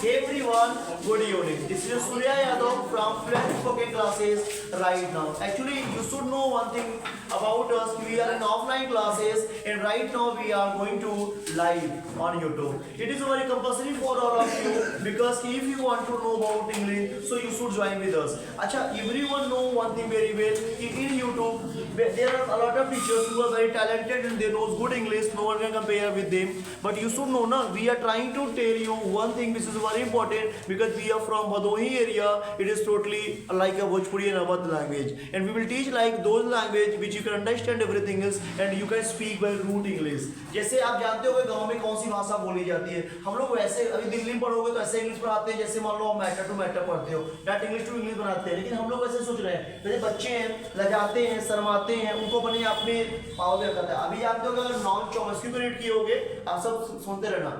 Hey everyone, good evening. This is Surya Yadav from French spoken classes right now. Actually, you should know one thing about us. We are in offline classes and right now we are going to live on YouTube. It is very compulsory for all of you because if you want to know about English, so you should join with us. Acha, everyone know one thing very well. In YouTube, there are a lot of teachers who are very talented and they know good English. No one can compare with them. But you should know, na, we are trying to tell you one thing which is very important because we are from Bhadohi area. It is totally like a Bhojpuri and Awadh language, and we will teach like those language which you can understand everything else and you can speak by root English. जैसे आप जानते हो गांव में कौन सी भाषा बोली जाती है, हम लोग वैसे अभी दिल्ली में पढ़ोगे तो ऐसे इंग्लिश पढ़ाते हैं जैसे मान लो आप मैटर टू मैटर पढ़ते हो, डैट इंग्लिश टू इंग्लिश बनाते हैं, लेकिन हम लोग वैसे सोच रहे हैं जैसे बच्चे हैं लजाते हैं शर्माते हैं उनको अपने आप में पावर करता है। अभी आप लोग अगर नॉन चौबीस पीरियड किए होगे आप सब सुनते रहना,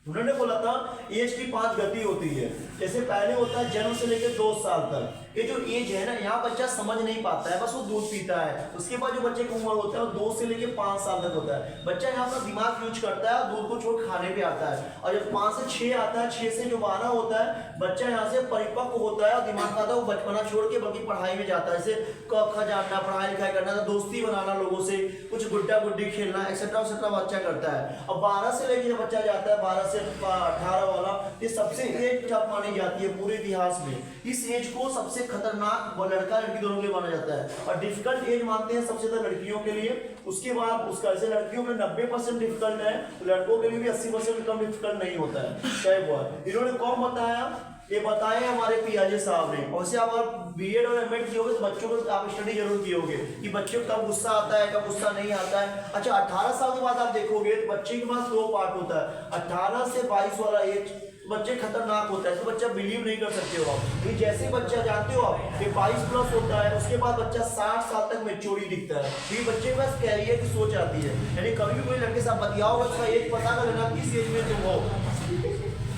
उन्होंने बोला था एज की 5 गति होती है। जैसे पहले होता है जन्म से लेकर 2 साल तक, ये जो एज है ना यहाँ बच्चा समझ नहीं पाता है, बस वो दूध पीता है। उसके बाद जो बच्चे की उम्र होता है वो 2 से लेकर 5 साल तक होता है। बच्चा यहाँ पर दिमाग यूज करता है, दूध को छोड़ खाने पे आता है, और जब 5 से 6 आता है, 6 से जो 12 होता है बच्चा यहाँ से परिपक्व होता है और दिमाग आता है वो बचपना छोड़ के बल्कि पढ़ाई में जाता है, जैसे क ख जानना, पढ़ाई लिखाई करना, दोस्ती बनाना लोगों से, कुछ गुड्डा गुड्डी खेलना एक्सेट्रा एक्सेट्रा बच्चा करता है। और 12 से लेकर जब बच्चा जाता है 12 से 18 वाला, ये सबसे एज टफ मानी जाती है पूरे इतिहास में। इस एज को सबसे खतरनाक लड़का लड़की दोनों के लिए माना जाता है और डिफिकल्ट एज मानते हैं सबसे ज्यादा लड़कियों के लिए। उसके बाद उसका ऐसे लड़कियों में 90% डिफिकल्ट है तो लड़कों के लिए भी 80% कम डिफिकल्ट नहीं होता है। क्या हुआ इन्होंने कौन बताया, ये बताए हमारे पियाजे साहब ने। वैसे आप बीएड और एमएड किए होगे तो बच्चों को आप स्टडी जरूर किए होगे कि बच्चों को कब गुस्सा आता है कब गुस्सा नहीं आता है। अच्छा 18 साल के बाद आप देखोगे तो बच्चे के पास 2 पार्ट होता है, 18 से 22 वाला एज बच्चे खतरनाक होता है, तो बच्चा बिलीव नहीं कर सकते हो आप। ये जैसे बच्चा जानते हो आप ये 22 प्लस होता है, उसके बाद बच्चा 60 साल तक मैच्योरिटी दिखता है, ये बच्चे के पास कैरियर की सोच आती है। यानी कभी भी कोई लड़के साथ बतियाओगे उसका एज पता कर लेना किस एज में तुम हो।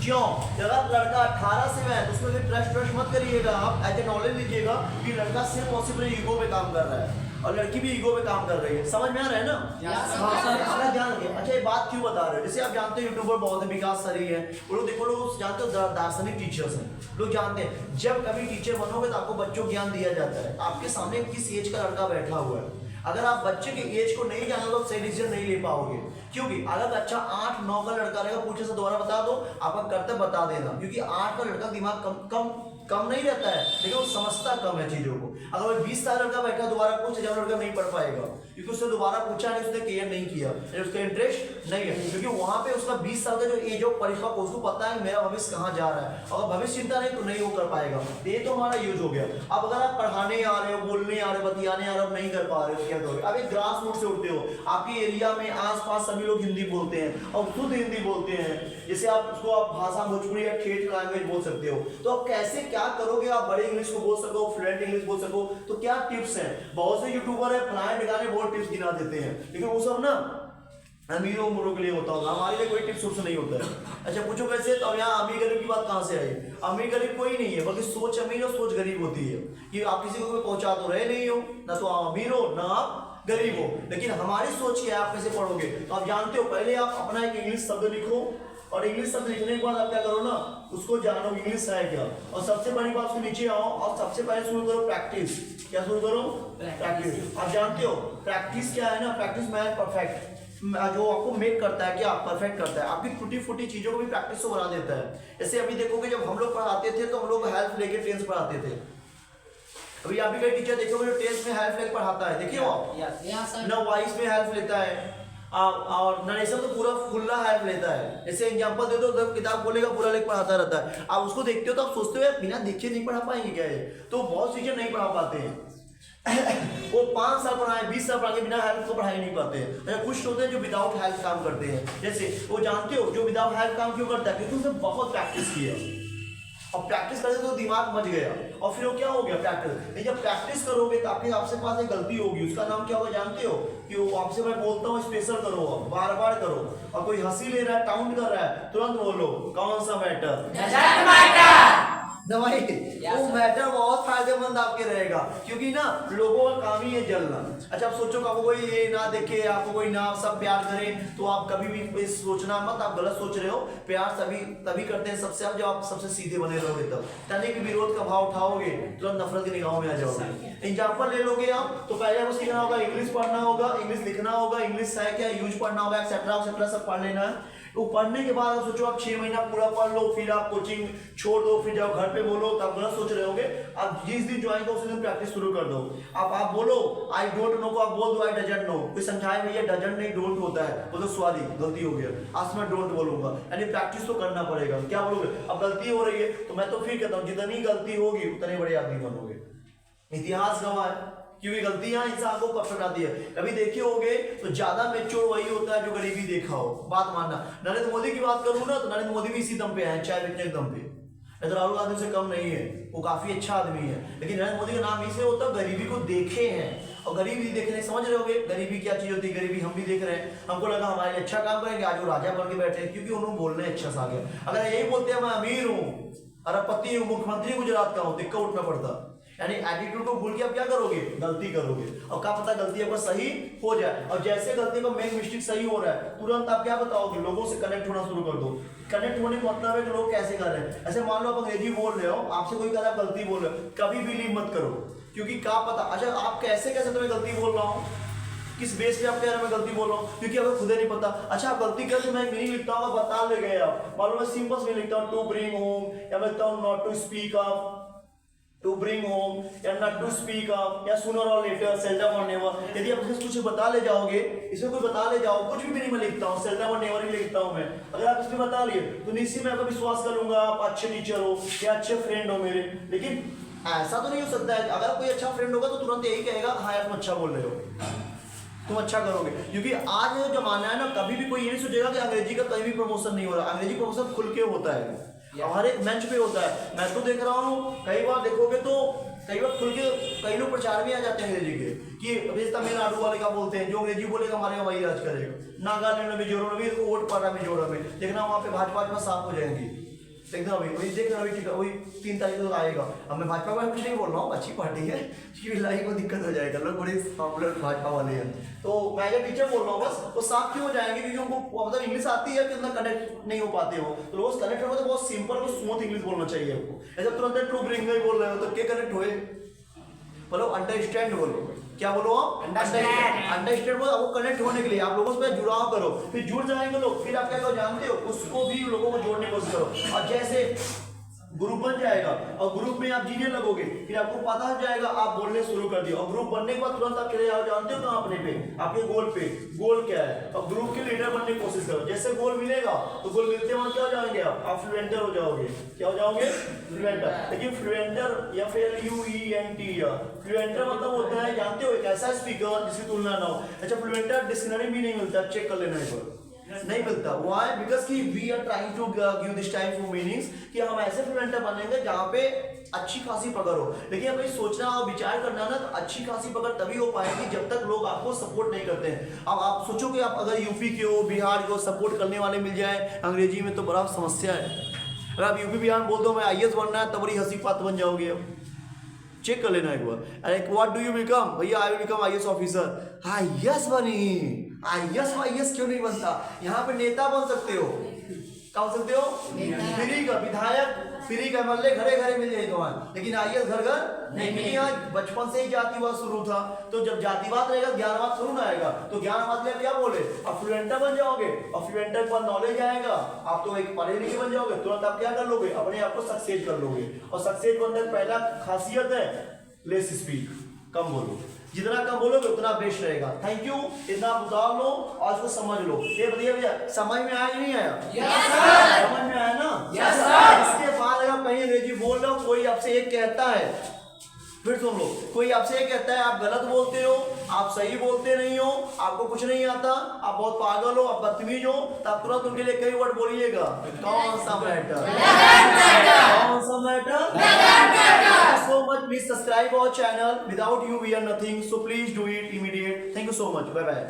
क्यों अगर लड़का 18 से है तो उसमें ट्रस्ट मत करिएगा, आप एज ए नॉलेज लीजिएगा कि लड़का सिर्फ पॉसिबल ईगो पे काम कर रहा है और लड़की भी ईगो पे काम कर रही है। समझ में आ रहा है ना? हाँ, ध्यान रखिए। अच्छा ये बात क्यों बता रहे हो, जैसे आप जानते हो यूट्यूबर बहुत है, विकास सरी है, वो लोग देखो लोग जानते हो दार्शनिक टीचर्स हैं, लोग जानते हैं जब कभी टीचर बनोगे तो आपको बच्चों को ज्ञान दिया जाता है। आपके सामने किस एज का लड़का बैठा हुआ है, अगर आप बच्चे के एज को नहीं जानो तो सही डिसीजन नहीं ले पाओगे। क्योंकि अगर बच्चा 8-9 का लड़का रहेगा पूछे से दोबारा बता दो, आपका कर्तव्य बता देना, क्योंकि 8 का लड़का दिमाग कम नहीं रहता है लेकिन वो समझता कम है चीजों को। अगर वो 20 साल लड़का बैठा दोबारा पूछे जब लड़का नहीं पढ़ पाएगा क्योंकि उससे दोबारा पूछा नहीं, उसने क्लियर नहीं किया, उसका इंटरेस्ट नहीं है, क्योंकि वहां पे उसका 20 साल का जो एज ऑफ परिपक्व उसको पता है मेरा भविष्य कहाँ जा रहा है। अगर भविष्य चिंता नहीं तो नहीं वो कर पाएगा। ये तो हमारा यूज हो गया। अब अगर आप पढ़ाने आ रहे हो, बोलने आ रहे हो, बतियाने आ रहे हो, नहीं कर पा रहे हो क्या करोगे? अब एक ग्रास रूट से उठते हो, आपके एरिया में आसपास सभी लोग हिंदी बोलते हैं और शुद्ध हिंदी बोलते हैं, जैसे आप उसको आप भाषा भोजपुरी या ठेठ लैंग्वेज बोल सकते हो, तो आप कैसे क्या करोगे? आप बड़े इंग्लिश को बोल सको, फ्लुएंट इंग्लिश बोल सको, तो क्या टिप्स हैं? बहुत से यूट्यूबर है फलाने ठिकाने बहुत टिप्स गिना देते हैं, लेकिन वो सब ना अमीरों उमरों के लिए होता होगा, हमारे लिए कोई टिप्स सोर्स नहीं होता है। अच्छा पूछो कैसे, तो यहाँ अमीर गरीब की बात कहाँ से आई? अमीर गरीब कोई नहीं है, बल्कि सोच अमीर और सोच गरीब होती है कि आप किसी को कोई पहुंचा तो रहे नहीं हो, ना तो आप अमीर हो ना आप गरीब हो, लेकिन हमारी सोच क्या है आप कैसे पढ़ोगे? तो आप जानते हो पहले आप अपना एक इंग्लिश शब्द लिखो और इंग्लिश शब्द लिखने के बाद आप क्या करो ना उसको जानो इंग्लिश है क्या, और सबसे बड़ी बात उसके नीचे आओ और सबसे पहले शुरू करो प्रैक्टिस। क्या शुरू करो? प्रैक्टिस। आप जानते हो प्रैक्टिस क्या है ना, प्रैक्टिस मैन परफेक्ट, जो आपको मेक करता है क्या परफेक्ट करता है, आपकी टूटी फूटी चीजों को भी प्रैक्टिस से बना देता है। जैसे अभी देखोगे जब हम लोग पढ़ाते थे तो हम लोग हेल्प लेके 10th पढ़ाते थे, अभी आप भी कई टीचर देखोगे जो 10th में हेल्प लेके पढ़ाता है, देखिए आप ना वाइस में हेल्प लेता है और नरेशन तो पूरा खुला हेल्प लेता है। जैसे एग्जांपल दे दो तो किताब खोलेगा पूरा लेके पढ़ाता रहता है, आप उसको देखते हो तो आप सोचते हो बिना देखे नहीं पढ़ा पाएंगे क्या ये, तो बहुत टीचर नहीं पढ़ा पाते हैं वो 5 साल पढ़ाए 20 साल पढ़ाए बिना हेल्प को पढ़ाई नहीं पाते हैं। अच्छा कुछ होते हैं जो विदाउट हेल्प काम करते हैं, जैसे वो जानते हो जो विदाउट हेल्प काम क्यों करता है? क्योंकि उसने बहुत प्रैक्टिस की है और प्रैक्टिस करते तो दिमाग मच गया और फिर वो क्या हो गया प्रैक्टिस। जब प्रैक्टिस करोगे तो आपके पास एक गलती होगी, उसका नाम क्या होगा जानते हो? कि वो आपसे मैं बोलता हूँ स्पेशल करो, बार बार करो, और कोई हंसी ले रहा है टाउंट कर रहा है तुरंत बोलो कौन सा मैटर, दवाई वो मैटर बहुत फायदेमंद आपके रहेगा, क्योंकि ना लोगों का काम ही है जलना। अच्छा आप सोचो आपको कोई ये ना देखे, आपको कोई ना सब प्यार करे, तो आप कभी भी सोचना मत, आप गलत सोच रहे हो। प्यार तभी करते हैं सबसे आप जब आप सबसे सीधे बने रहोगे, तब तनिक भी विरोध का भाव उठाओगे तुरंत नफरत की निगाहों में आ जाओगे। एग्जाम्पल ले लोगे आप तो पहले आपको सीखना होगा, इंग्लिश पढ़ना होगा, इंग्लिश लिखना होगा, इंग्लिश है क्या यूज पढ़ना होगा, एक्सेट्रा एक्सेट्रा सब पढ़ लेना है। तो पढ़ने के बाद सोचो आप 6 महीना पूरा पढ़ लो, फिर आप कोचिंग छोड़ दो, फिर जब घर पे बोलो तब गलत सोच रहे होगे। आप जिस दिन ज्वाइन करो उस दिन प्रैक्टिस शुरू कर दो। आप बोलो आई डोंट नो को आप बोल दो आई डजंट नो। कोई समझाए भैया डजंट नहीं डोंट होता है, बोलो सॉरी गलती हो गया, आज मैं डोंट बोलूंगा। यानी प्रैक्टिस तो करना पड़ेगा। क्या बोलोगे, अब गलती हो रही है तो मैं तो फिर कहता हूँ जितनी गलती होगी उतने बड़े आदमी बनोगे। इतिहास गवाह है, क्योंकि गलतियां इंसान को परफेक्ट आती है। कभी देखे होगे तो ज्यादा मैच्योर वही होता है जो गरीबी देखा हो। बात मानना, नरेंद्र मोदी की बात करूं ना तो नरेंद्र मोदी भी इसी दम पे है, चाय बेचने के दम पे। नहीं तो राहुल गांधी से कम नहीं है, वो काफी अच्छा आदमी है, लेकिन नरेंद्र मोदी का नाम इसलिए होता है गरीबी को देखे हैं। और गरीबी देख रहे, समझ रहे होगे गरीबी क्या चीज होती है। गरीबी हम भी देख रहे हैं, हमको लगा हमारे लिए अच्छा काम करेंगे, आज वो राजा बन के बैठे हैं, क्योंकि उन्होंने बोलने अच्छा सा गया। अगर यही बोलते हैं मैं अमीर हूँ, अरबपति हूँ, मुख्यमंत्री गुजरात का हूँ, तो उठना पड़ता। यानी एटीट्यूड को भूल के आप क्या करोगे, गलती करोगे। और क्या पता गलती आपका सही हो जाए, और जैसे गलती का मेन मिस्टेक सही हो रहा है तुरंत आप क्या बताओगे, लोगों से कनेक्ट होना शुरू कर दो। कनेक्ट होने का मतलब है कि लोग कैसे कर रहे हैं। ऐसे मान लो आप अंग्रेजी बोल रहे हो, आपसे कोई कह रहा है गलती बोल रहे हो, कभी बिलीव मत करो, क्योंकि क्या पता। अच्छा आप कैसे तुम्हें गलती बोल रहा हूँ, किस बेस पे आप कह रहे हैं मैं गलती बोल रहा हूँ, क्योंकि अगर खुदे नहीं पता। अच्छा आप गलती करके मैं मीनिंग लिखता हूँ, बता ले गए आप, मालूम मैं सिंपल में लिखता हूँ टू ब्रिंग होम, या मैं लिखता हूँ not to speak up, to bring home, या नॉट टू स्पीक अप, या sooner or later, seldom or never. यदि आप कुछ बता ले जाओगे, इसमें कोई बता ले जाओ, कुछ भी मीनिंग में लिखता हूँ, सेल्डम और नेवर ही लिखता हूँ मैं। अगर आप इसमें बता लिए तो निश्चित मैं आपका विश्वास करूंगा आप अच्छे टीचर हो या अच्छे फ्रेंड हो मेरे। लेकिन ऐसा तो नहीं हो सकता है, अगर कोई अच्छा फ्रेंड होगा तो तुरंत यही कहेगा हाँ यार तुम अच्छा बोल रहे हो, तुम अच्छा करोगे। क्योंकि आज जो जमाना है ना, कभी भी कोई ये नहीं सोचेगा कि अंग्रेजी का कहीं भी प्रमोशन नहीं हो रहा। अंग्रेजी प्रमोशन खुल के होता है, हर एक मंच पे होता है। मैं तो देख रहा हूँ, कई बार देखोगे तो कई बार खुल के कई लोग प्रचार में आ जाते हैं अंग्रेजी के, कि अभी तमिलनाडु वाले का बोलते हैं, जो अंग्रेजी बोलेगा हमारे वही राज करेगा। नागालैंड में मिजोरम में भी वोट पड़ रहा है, मिजोरम में देखना वहाँ पे भाजपा साफ हो जाएंगी। देखना अभी देखना अभी ठीक है, वही 3 तारीख को आएगा। अब मैं भाजपा का कुछ नहीं बोल रहा हूँ, अच्छी पार्टी है, क्योंकि लाइफ को दिक्कत हो जाएगा, लोग बड़े पॉपुलर भाजपा वाले हैं। तो मैं जो टीचर बोल रहा हूँ बस वो साफ क्यों हो जाएंगे, क्योंकि उनको मतलब इंग्लिश आती है कि उतना कनेक्ट नहीं हो पाते हो। तो लोग कनेक्ट होगा तो बहुत सिंपल और स्मूथ इंग्लिश बोलना चाहिए आपको। ऐसा तुरंत ट्रू ब्रिंग नहीं बोल रहे हो तो क्या कनेक्ट हुए, बोलो अंडरस्टैंड बोलो। क्या बोलो आप, अंडरस्टैंड बोलो। आपको कनेक्ट होने के लिए आप लोगों से जुड़ाव करो, फिर जुड़ जाएंगे लोग, फिर आप क्या करो जानते हो, उसको भी लोगों को जोड़ने की कोशिश करो। और जैसे ग्रुप बन जाएगा और ग्रुप में आप जीने लगोगे, फिर आपको पता हो जाएगा, आप बोलने शुरू कर दिया। और ग्रुप बनने के बाद तुरंत आप चले जाओ, जानते हो कहाँ अपने पे, आपके गोल पे। गोल क्या है, और ग्रुप के लीडर बनने की कोशिश करो। जैसे गोल मिलेगा तो गोल मिलते वहां क्या हो जाएंगे आप फ्लुएंटर हो जाओगे। क्या हो जाओगे, फ्लुएंटर। लेकिन फ्लुएंटर या फिर FLUENT, फ्लुएंटर मतलब होता है जानते हो एक ऐसा स्पीकर जिसकी तुलना ना हो। अच्छा फ्लुएंटर डिक्शनरी भी नहीं मिलता, चेक कर लेना एक बार, नहीं मिलता। Why? Because कि we are trying to give this type of meanings कि हम ऐसे फ्लुएंटर बनेंगे जहाँ पे अच्छी खासी पकड़ हो। लेकिन अगर सोचना और विचार करना ना, तो अच्छी खासी पकड़ तभी हो पाएगी जब तक लोग आपको सपोर्ट नहीं करते हैं। अब आप सोचो कि आप अगर यूपी के हो, बिहार के हो, सपोर्ट करने वाले मिल जाए अंग्रेजी में तो बड़ा समस्या है। अगर आप यूपी बिहार में बोल दो मैं IAS बनना है, तो बड़ी हंसी बात बन जाओगे। अब चेक कर लेना एक बार। अरे व्हाट डू यू बिकम, भैया I will become IAS officer. IAS बनी, IAS क्यों नहीं बनता, यहाँ पे नेता बन सकते हो। क्या बन सकते हो, फ्री का विधायक, फ्री का MLA घरे घरे मिल जाए तुम्हारा, लेकिन IAS घर घर नहीं मिली। यहाँ बचपन से ही जातिवाद शुरू था, तो जब जातिवाद रहेगा ज्ञानवाद शुरू ना आएगा। तो ज्ञानवाद में क्या बोले, आप फ्लुएंटर बन जाओगे, और फ्लुएंटर के बाद नॉलेज आएगा, आप तो एक पढ़े लिखे बन जाओगे, तुरंत आप क्या कर लोगे, अपने आप को सक्सेस कर लोगे। और सक्सेस बनने का पहला खासियत है लेस स्पीक, कम बोलो। जितना कम बोलोगे उतना बेस्ट रहेगा। थैंक यू, इतना उतार लो और इसको समझ लो। ये बताइए भैया समझ में आया कि नहीं आया? Yes sir. समझ में आया ना? Yes sir. इसके बाद अगर कहीं अंग्रेजी बोल रहे हो, कोई आपसे एक कहता है, फिर सुन लो, कोई आपसे ये कहता है आप गलत बोलते हो, आप सही बोलते नहीं हो, आपको कुछ नहीं आता, आप बहुत पागल हो, आप बदतमीज हो, तो आप तुरंत उनके लिए कई वर्ड बोलिएगा। कौन सा मैटर, कौन सा matter. So much, please subscribe our channel, without you we are nothing, so please do it immediate. Thank you so much, bye bye.